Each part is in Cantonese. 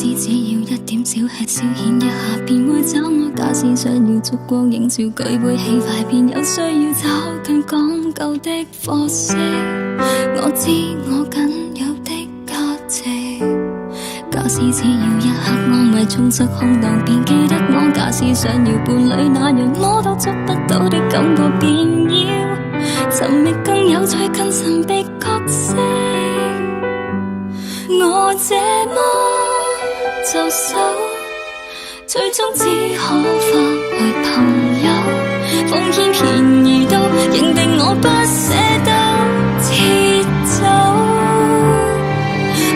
使只要一點小吃消遣一下便會找我，假使想要燭光映照舉杯起快便有需要找更講究的貨色，我知我僅有的價值，假使只要一刻安慰充塞空檔便記得我，假使想要伴侶那樣摸到捉不到的感覺便要尋覓更有趣更神秘角色，我這麼就手，最終只可化為朋友，奉獻便宜到認定我不捨得撤走，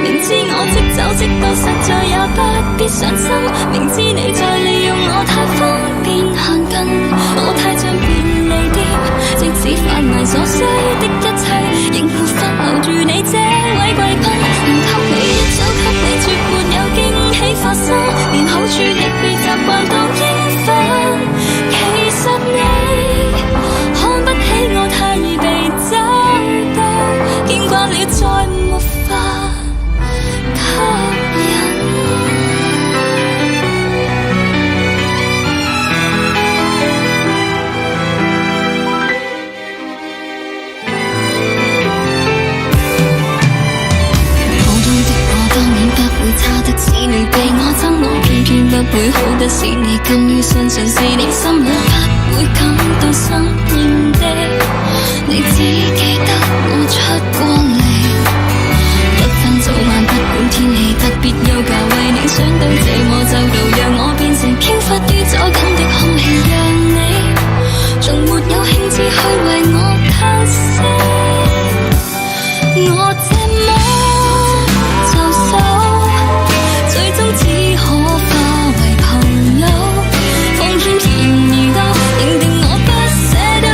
明知我即走即到實在也不必傷心，明知你在利用我太方便行近，我太像便利店，即使販賣所需的一切仍沒法留住你這位貴賓，能給你一早給你絕沒有驚喜發生，連好處亦被習慣當應分，其實你看不起我太易被找到，見慣了再沒法吸引。差的是你被我憎，我偏偏不會好得是你甘於相信是你心裏不會感到心軟的，你只記得我出過嚟，不分早晚不管天氣特別休假，為你想到這麼周到，讓我變成飄忽於左近的空氣，讓你仲沒有興致去為我嘆息，我這麼就手最終只可化為朋友，奉獻便宜到認定我不捨得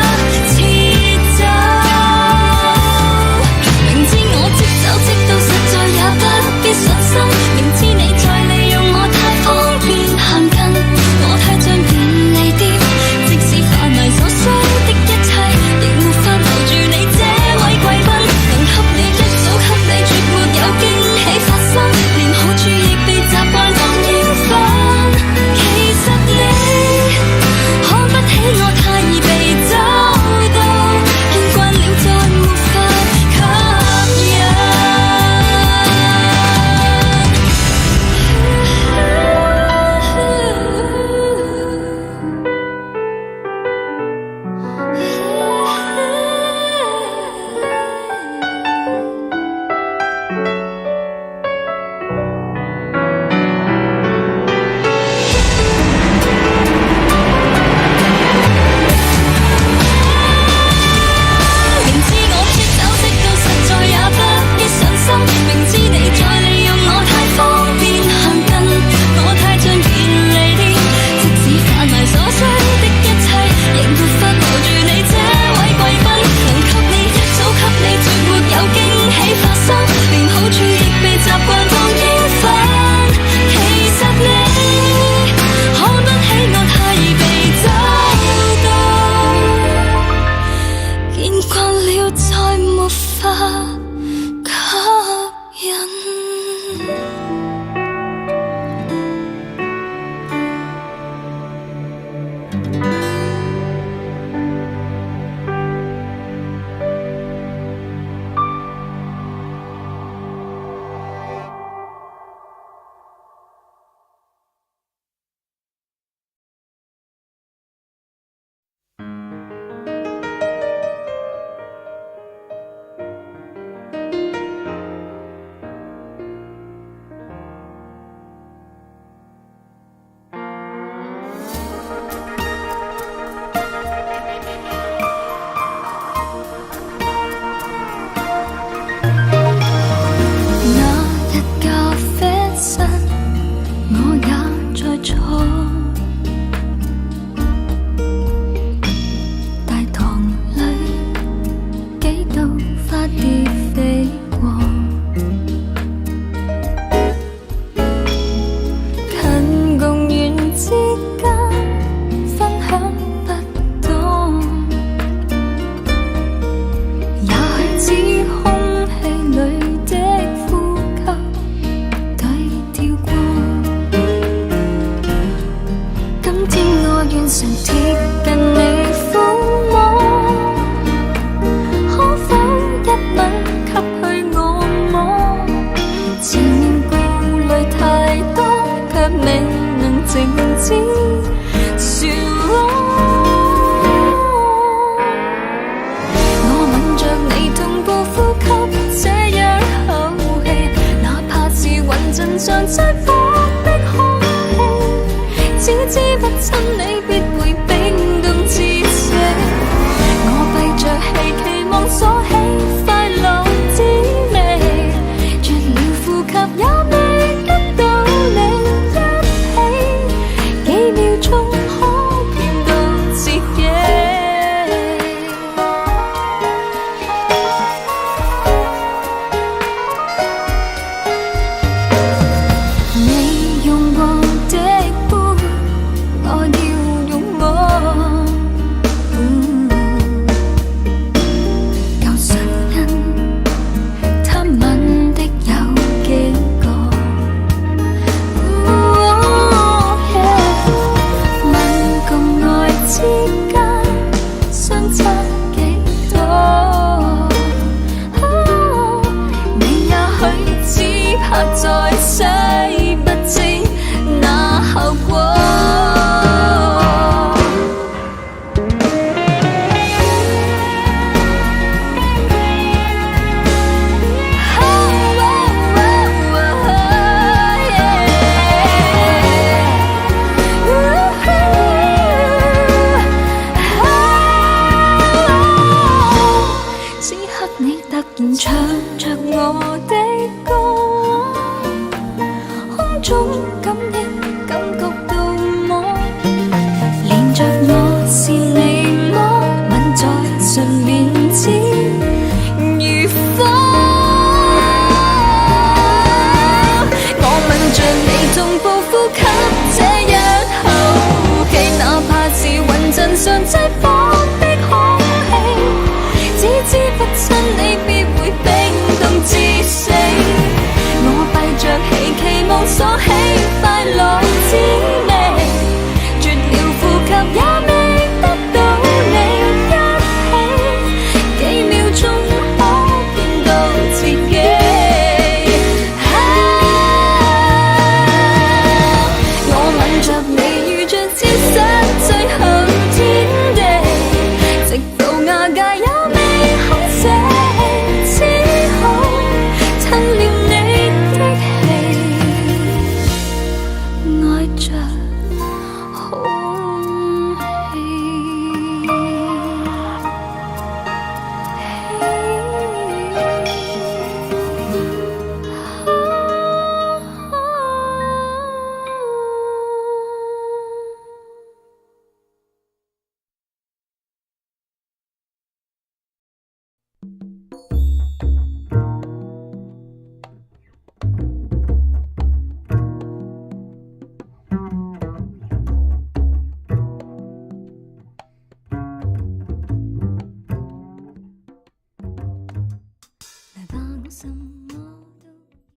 常貼近你撫摸，可否一吻給去按摩？前面顧慮太多，卻未能靜止笑容。我吻着你同步呼吸這樣口氣，哪怕是混進像擠火的空氣，只知不親你必會冰凍至死。我閉着氣期望鎖起快樂滋味，絕了呼吸也未跟到你一起，幾秒鐘可騙到自己。你用過的杯，我要用我。舊唇印，他吻的有幾個？吻共愛之間相差幾多？你也許只怕在世不知那後果。此刻你突然唱着我的歌，空中感應感覺到麼？連着我是你麼？吻在唇面似如火。我吻着你同步呼吸這樣口氣，哪怕是混進像擠火的空氣，只知不親你必會冰凍至死。我閉着氣期望鎖起